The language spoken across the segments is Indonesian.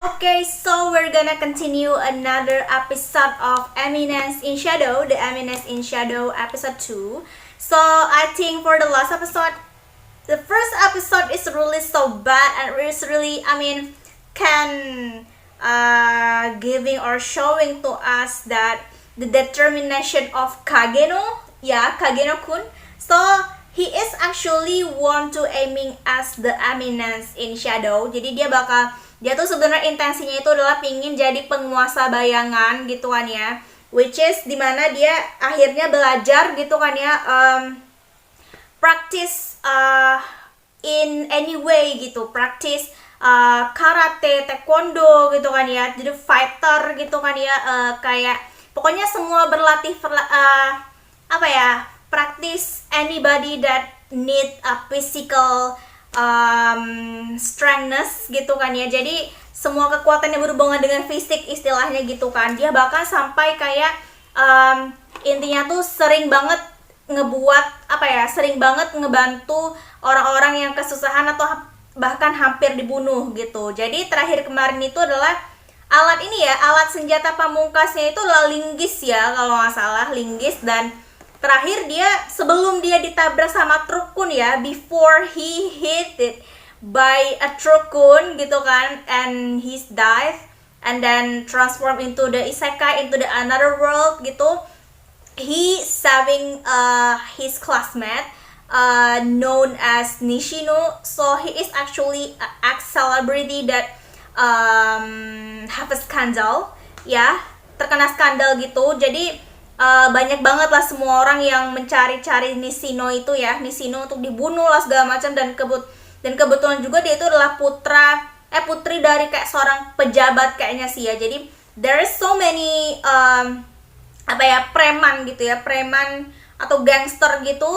Okay, so we're gonna continue another episode of Eminence in Shadow, the Eminence in Shadow episode 2. So I think for the last episode, the first episode is really so bad and it's really, can giving or showing to us that the determination of Kageno, yeah, Kageno-kun. So he is actually want to aiming as the Eminence in Shadow. Jadi dia tuh sebenarnya intensinya itu adalah pingin jadi penguasa bayangan gitu kan ya, which is dimana dia akhirnya belajar gitu kan ya, practice in any way gitu, practice karate, taekwondo gitu kan ya, jadi fighter gitu kan ya, kayak pokoknya semua berlatih practice anybody that need a physical strengthness gitu kan ya, jadi semua kekuatan yang berhubungan dengan fisik istilahnya gitu kan. Dia bahkan sampai kayak intinya tuh sering banget ngebantu orang-orang yang kesusahan atau bahkan hampir dibunuh gitu. Jadi terakhir kemarin itu adalah alat senjata pamungkasnya itu adalah linggis ya, kalau nggak salah linggis. Dan terakhir sebelum dia ditabrak sama trukun ya, before he hit it by a trukun gitu kan, and he died and then transform into the isekai, into the another world gitu. He saving his classmate known as Nishino. So he is actually an ex-celebrity that have a scandal ya, terkena skandal gitu. Jadi banyak banget lah semua orang yang mencari-cari Nishino itu ya, Nishino untuk dibunuh lah segala macam. Dan kebetulan juga dia itu adalah putri dari kayak seorang pejabat kayaknya sih ya. Jadi there is so many preman gitu ya, preman atau gangster gitu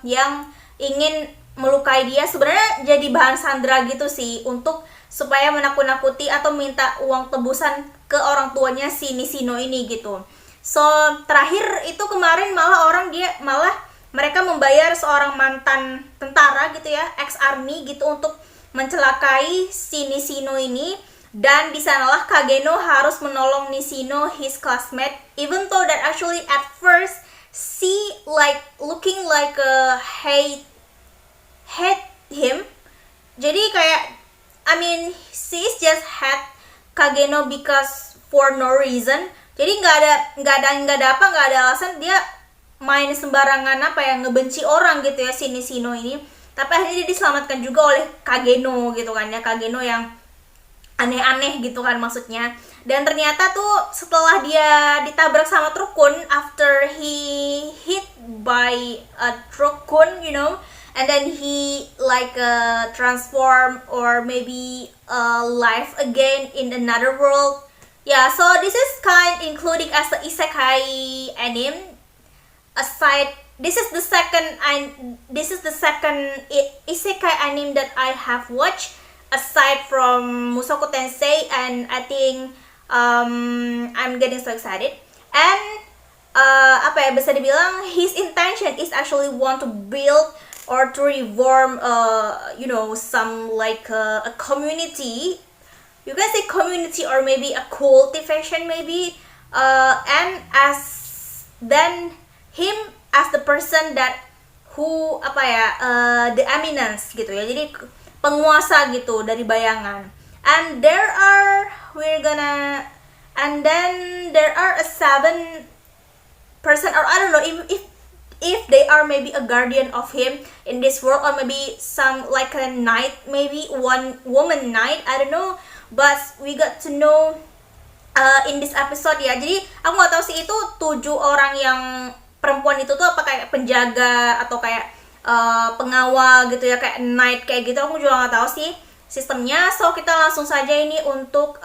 yang ingin melukai dia, sebenarnya jadi bahan sandera gitu sih, untuk supaya menakut-nakuti atau minta uang tebusan ke orang tuanya si Nishino ini gitu. So terakhir itu kemarin malah mereka membayar seorang mantan tentara gitu ya, ex army gitu, untuk mencelakai si Nishino ini. Dan di sanalah Kageno harus menolong Nishino, his classmate, even though that actually at first she like looking like a hate him. Jadi kayak she is just hate Kageno because for no reason. Jadi nggak ada alasan, dia main sembarangan ngebenci orang gitu ya si Nishino ini. Tapi akhirnya dia diselamatkan juga oleh Kageno gitu kan ya, Kageno yang aneh-aneh gitu kan maksudnya. Dan ternyata tuh setelah dia ditabrak sama trukun, after he hit by a trukun, and then he like transform or maybe life again in another world. Yeah, so this is including as the isekai anime. This is the second isekai anime that I have watched, aside from Mushoku Tensei, and I think I'm getting so excited. And bisa dibilang his intention is actually want to build or to reform some like a community. You can say community or maybe a cultivation maybe, and then him as the person that who the eminence gitu ya, jadi penguasa gitu dari bayangan. And there are a 7 person, or I don't know if they are maybe a guardian of him in this world, or maybe some like a knight, maybe one woman knight, I don't know. But we got to know in this episode ya. Jadi aku nggak tahu sih itu 7 orang yang perempuan itu tuh apa kayak penjaga atau kayak pengawal gitu ya, kayak knight kayak gitu. Aku juga nggak tahu sih sistemnya. So kita langsung saja ini untuk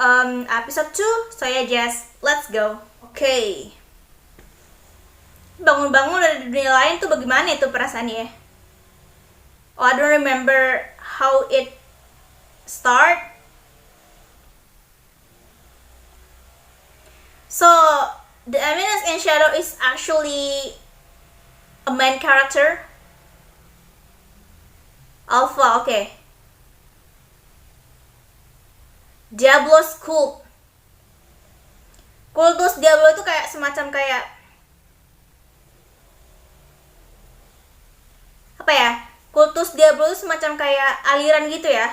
episode 2. So ya Jess, let's go. Okay. Bangun-bangun dari dunia lain tuh bagaimana itu perasaannya? Oh, I don't remember how it start. So the Eminence in Shadow is actually a main character. Alpha, okay. Diablo's cult. Kultus Diablo itu kayak semacam kayak apa ya? Kultus Diablo itu semacam kayak aliran gitu ya.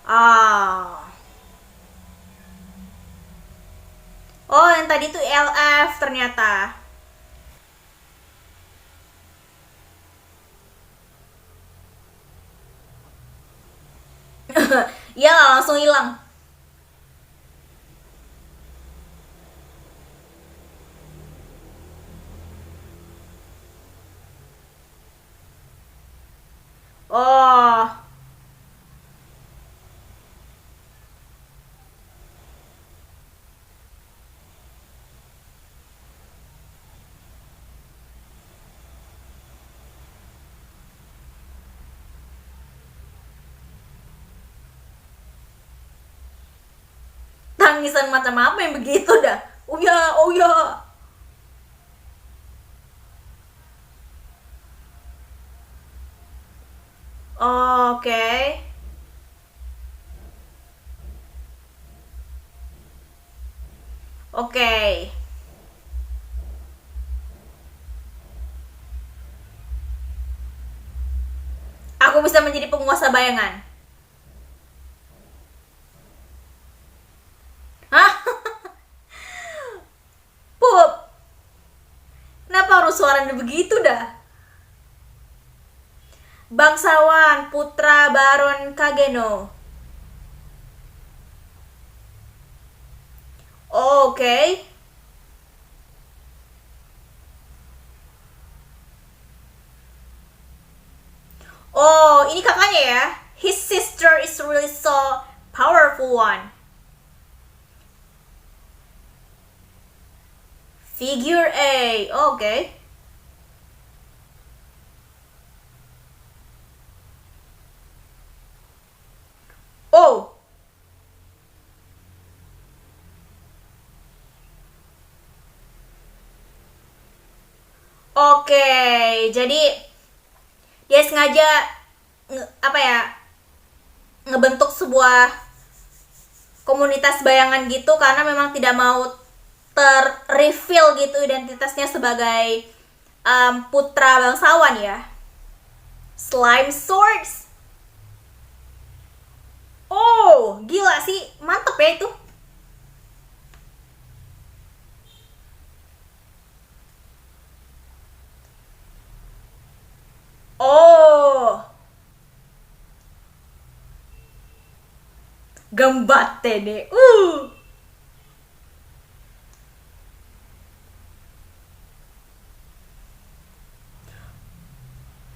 Ah. Oh, yang tadi tuh LF ternyata. Iya, langsung hilang. Oh, tangisan macam apa yang begitu dah? Oh ya, oh ya. Oke. Oke. Aku bisa menjadi penguasa bayangan. Hah? Pup. Kenapa harus suaranya begitu dah? Bangsawan Putra Baron Kageno. Oke. Oh, ini kakaknya ya. His sister is really so powerful one. Figure A. Oke. Oh. Oke. Jadi dia sengaja apa ya? Ngebentuk sebuah komunitas bayangan gitu karena memang tidak mau ter-reveal gitu identitasnya sebagai putra bangsawan ya. Slime Swords. Oh, gila sih, mantep ya itu. Oh, gambatte deh.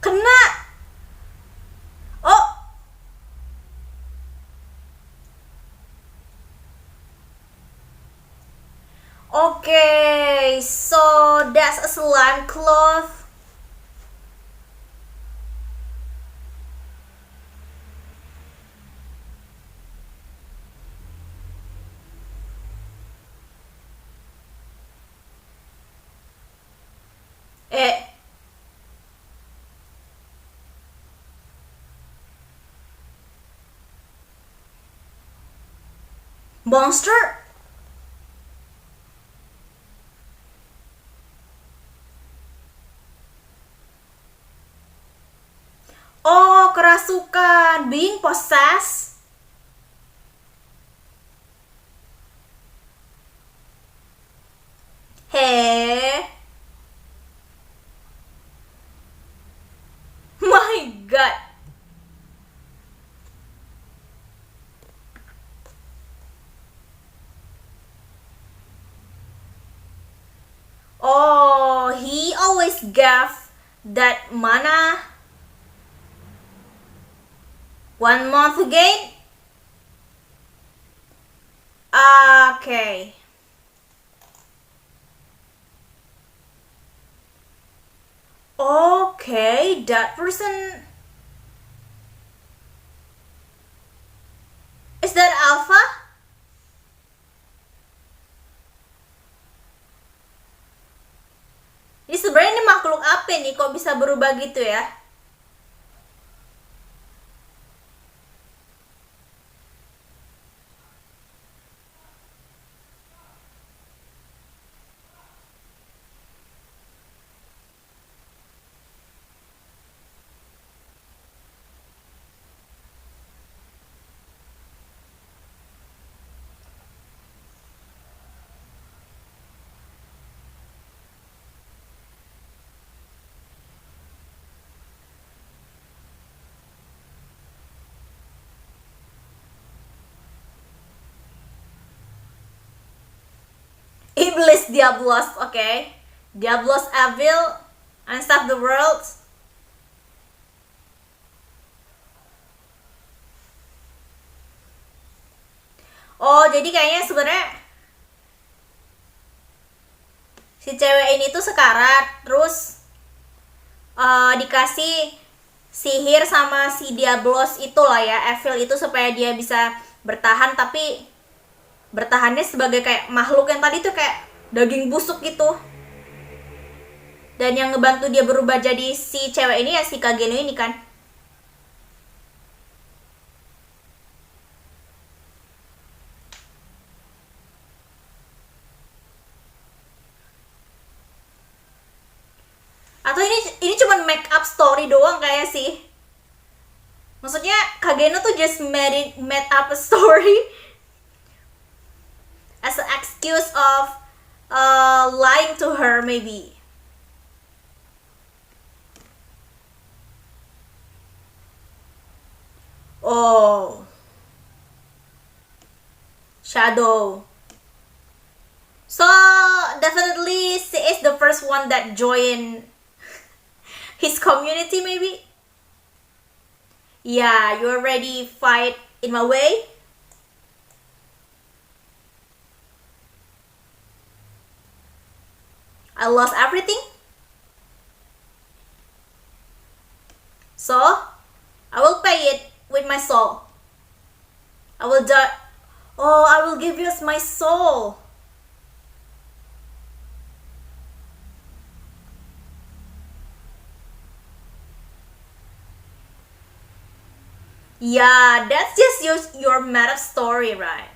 Kena. Oh, okay. So that's a slime cloth. Eh, monster. Oh, kerasukan, being possessed. Heh. My god. Oh, he always gave that mana 1 month again. Okay. Okay, that person is that Alpha? makhluk apa nih kok bisa berubah gitu ya? Iblis Diablos, okay. Diablos evil and stuff the world. Oh, jadi kayaknya sebenarnya si cewek ini tuh sekarat, terus dikasih sihir sama si Diablos itu lah ya, evil itu supaya dia bisa bertahan, tapi bertahannya sebagai kayak makhluk yang tadi tuh kayak daging busuk gitu. Dan yang ngebantu dia berubah jadi si cewek ini ya si Kageno ini kan. Atau ini cuma make up story doang kayak sih. Maksudnya Kageno tuh just made up a story as an excuse of lying to her maybe. Oh, Shadow. So definitely she is the first one that joined his community maybe. Yeah, you already fight in my way. I lost everything. So I will pay it with my soul. I will die. Oh, I will give you my soul. Yeah, that's just your meta story, right?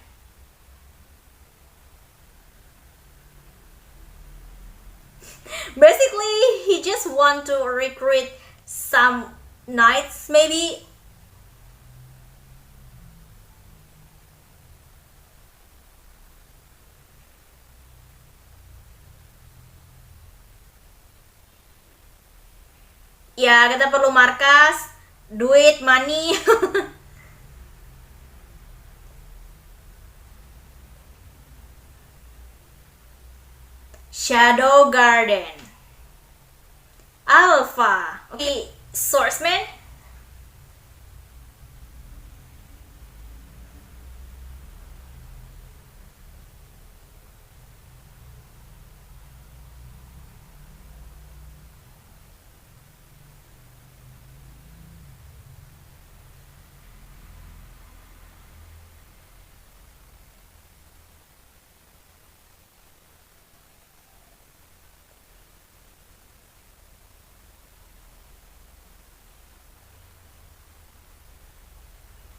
Basically, he just want to recruit some knights, maybe. Ya, kita perlu markas, duit, money. Shadow Garden. Alpha. Okay, Swordsman.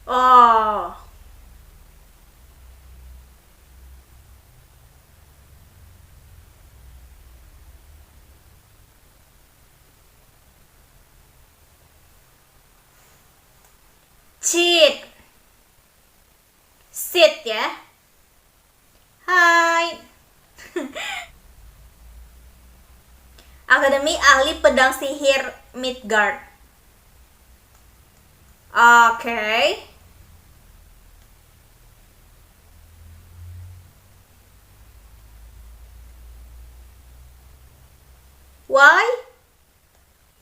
Oh. Cheat. Sit ya. Hai. Akademi Ahli Pedang Sihir Midgard. Oke. Okay. Why?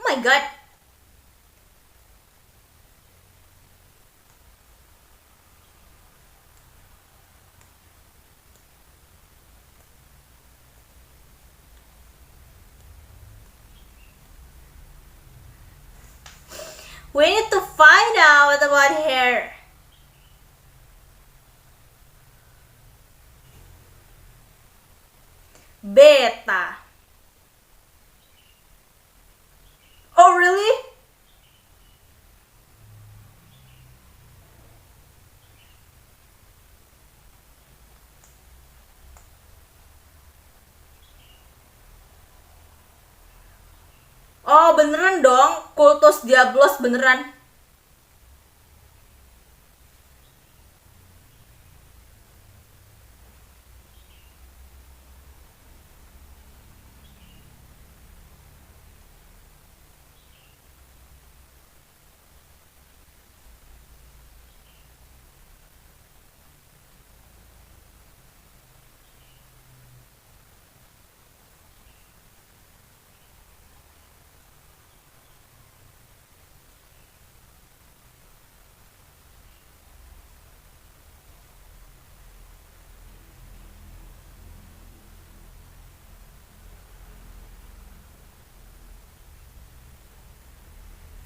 Oh my god. We need to find out about her. Beta. Oh beneran dong, Kultus Diablos beneran.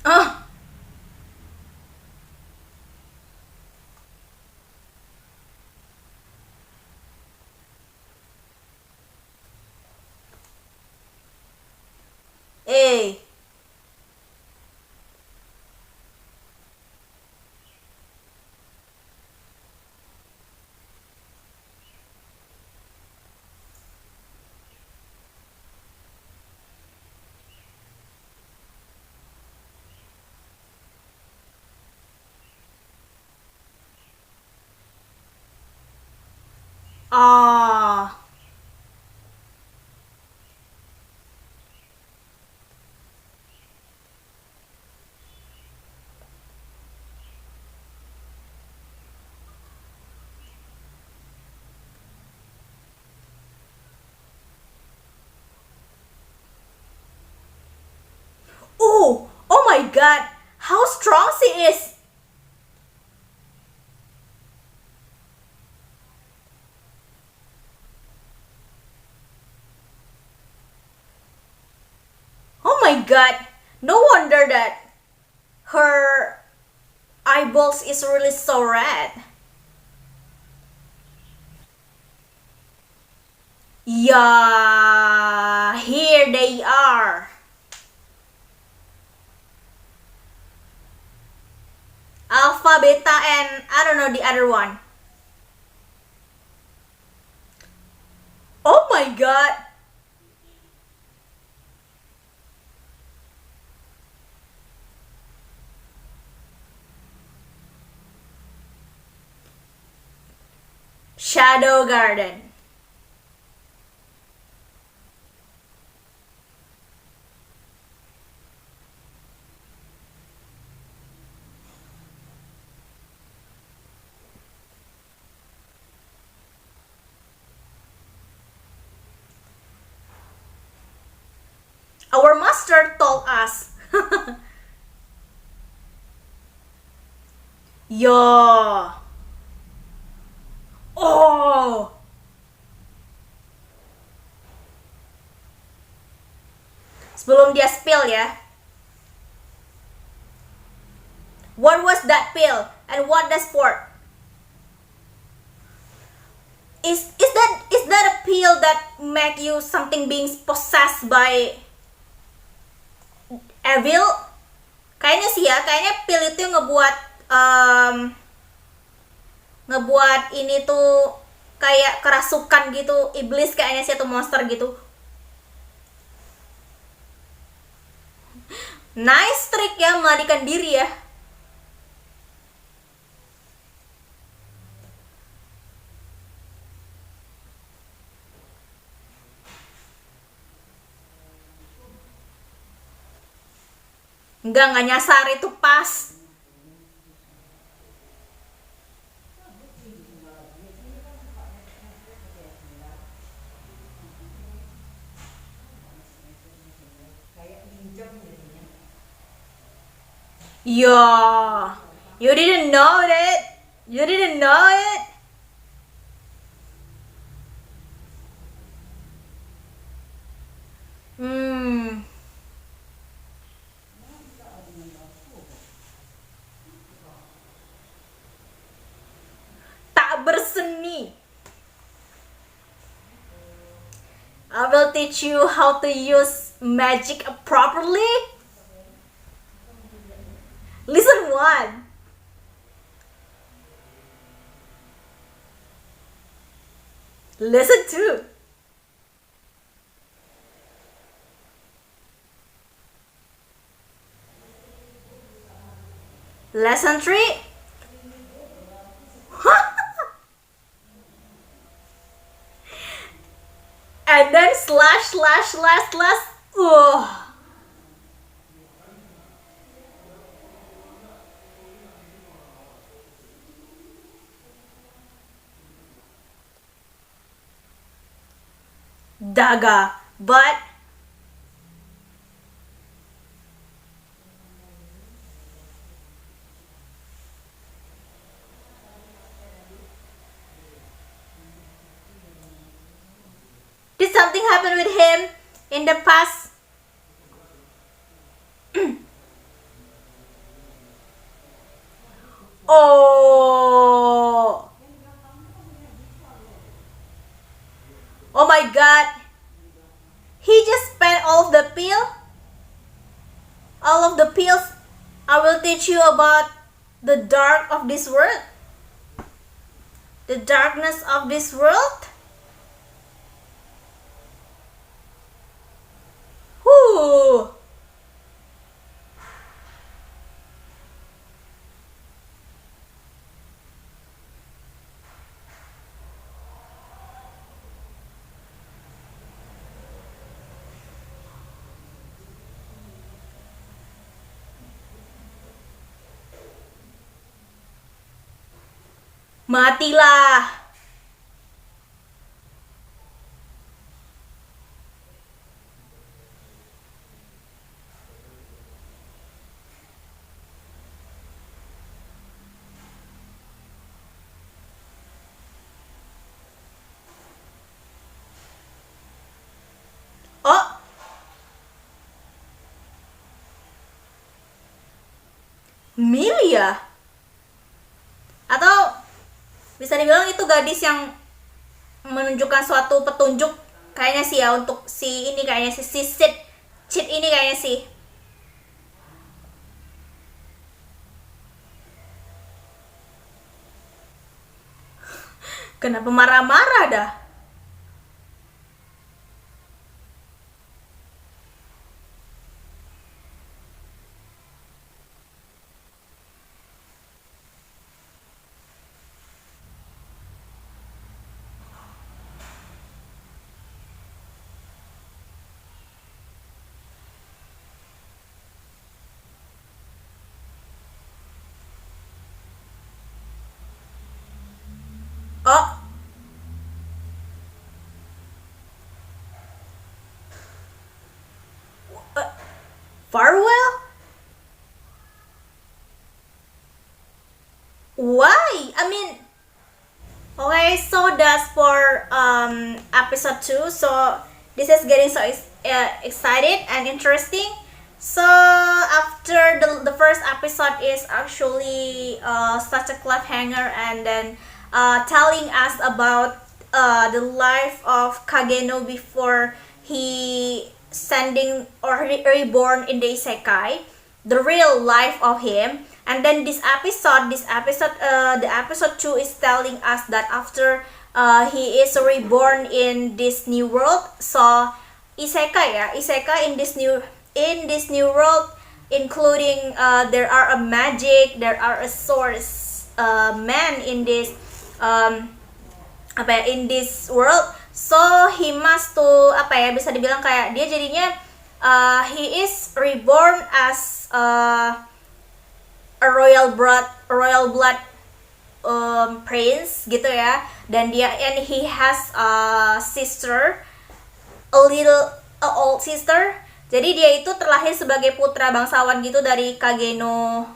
Oh, eh. Ah. Oh my god, how strong she is. Oh my god, no wonder that her eyeballs is really so red. Yeah, here they are. Alpha, beta, and I don't know the other one. Oh my god. Shadow Garden. Our master told us. Yo. Oh. Sebelum dia spill ya. What was that pill and what does for? Is that a pill that make you something being possessed by evil? Kayaknya sih ya, kayaknya pil itu ngebuat ngebuat ini tuh kayak kerasukan gitu, iblis kayaknya sih atau monster gitu. Nice trick ya, melarikan diri ya. Enggak nyasar itu pas. Yeah, you didn't know that. You didn't know it. Hmm, tak berseni. I will teach you how to use magic properly. Listen one. Listen two. Lesson 3. And then slash. Daga. But did something happen with him in the past? Oh. Oh my god. He just spent all of the pills. I will teach you about the dark of this world. The darkness of this world. Whoo. Matilah. Oh. Milia. Atau bisa dibilang itu gadis yang menunjukkan suatu petunjuk kayaknya sih ya, untuk si ini kayaknya si cheat ini kayaknya sih. Kenapa marah-marah dah? Oh. Farewell? Why? I mean, okay, so that's for episode 2. So this is getting so excited and interesting. So after the first episode is actually such a cliffhanger, and then telling us about the life of Kageno before he sending or reborn in the isekai, the real life of him. And then the episode 2 is telling us that after he is reborn in this new world. So isekai in this new world, including there are a magic, there are a source man in this in this world. So he must to bisa dibilang kayak dia jadinya he is reborn as a royal blood prince gitu ya, dan he has a sister, a old sister. Jadi dia itu terlahir sebagai putra bangsawan gitu dari Kageno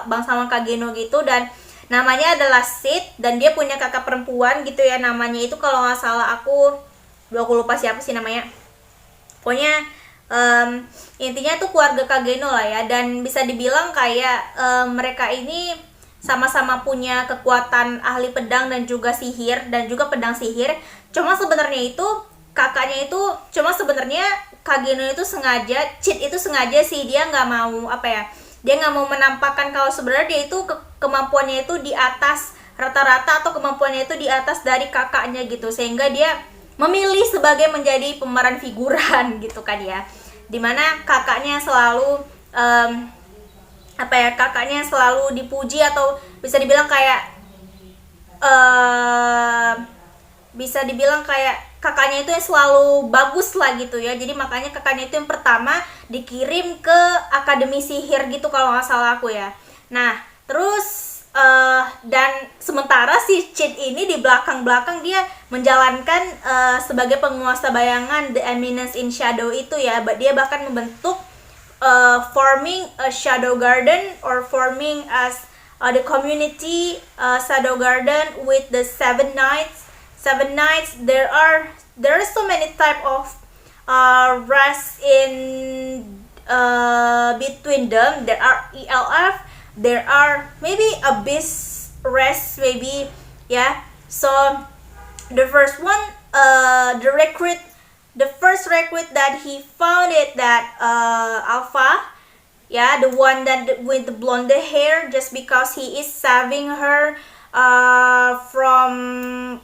bangsawan Kageno gitu, dan namanya adalah Sid, dan dia punya kakak perempuan gitu ya, namanya itu kalau nggak salah aku lupa siapa sih namanya. Pokoknya intinya tuh keluarga Kageno lah ya, dan bisa dibilang kayak mereka ini sama-sama punya kekuatan ahli pedang dan juga sihir, dan juga pedang sihir. Cuma sebenarnya itu kakaknya itu sebenarnya Kageno itu sengaja sih, dia nggak mau dia nggak mau menampakkan kalau sebenarnya dia itu kemampuannya itu di atas rata-rata, atau kemampuannya itu di atas dari kakaknya gitu, sehingga dia memilih sebagai menjadi pemeran figuran gitu kan ya, dimana kakaknya selalu apa ya, kakaknya yang selalu dipuji, atau bisa dibilang kayak eh bisa dibilang kayak kakaknya itu yang selalu bagus lah gitu ya. Jadi makanya kakaknya itu yang pertama dikirim ke akademi sihir gitu kalau nggak salah aku ya. Nah terus dan sementara si Chit ini di belakang-belakang dia menjalankan sebagai penguasa bayangan The Eminence in Shadow itu ya. Dia bahkan membentuk forming a shadow garden, or forming as the community shadow garden with the seven knights. There are so many type of race in between them. There are ELF, there are maybe abyss race, maybe, yeah. So the first one, the first recruit that he found it, that Alpha, yeah, the one that with the blonde hair, just because he is saving her from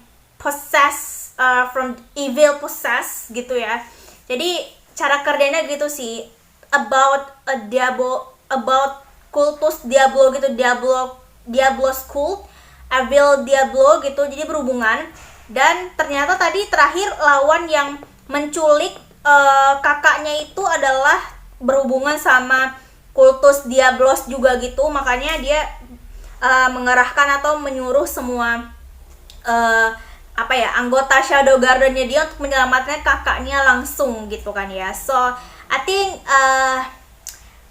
from evil possess gitu ya. Jadi cara kerjanya gitu sih, about about kultus Diablo gitu, Diablo's cult, Evil Diablo gitu, jadi berhubungan. Dan ternyata tadi terakhir lawan yang menculik kakaknya itu adalah berhubungan sama kultus Diablos juga gitu, makanya dia mengerahkan atau menyuruh semua anggota Shadow Garden-nya dia untuk menyelamatkan kakaknya langsung gitu kan ya. So I think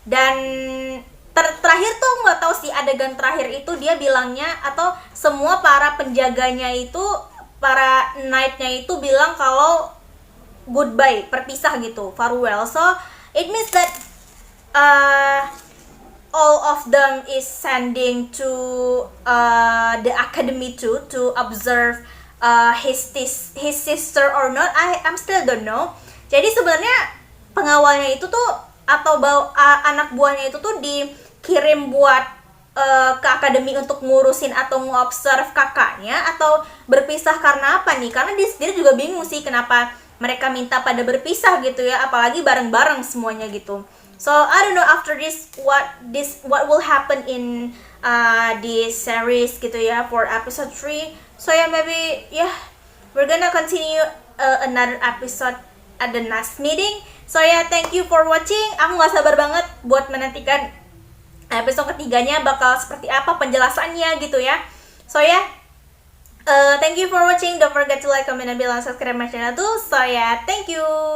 dan terakhir tuh nggak tahu sih, adegan terakhir itu dia bilangnya, atau semua para penjaganya itu, para knight-nya itu bilang kalau goodbye, perpisah gitu, farewell. So it means that all of them is sending to the academy to observe his sister or not. I'm still don't know. Jadi sebenarnya pengawalnya itu tuh, atau anak buahnya itu tuh dikirim buat ke akademi untuk ngurusin atau ngobserve kakaknya, atau berpisah karena apa nih? Karena dia sendiri juga bingung sih kenapa mereka minta pada berpisah gitu ya, apalagi bareng-bareng semuanya gitu. So I don't know after this what will happen in this series gitu ya, for episode 3. So yeah, maybe we're gonna continue another episode at the next meeting. So yeah, thank you for watching. Aku gak sabar banget buat menantikan episode ketiganya bakal seperti apa penjelasannya gitu ya. So yeah, thank you for watching. Don't forget to like, comment, and subscribe my channel too. So yeah, thank you.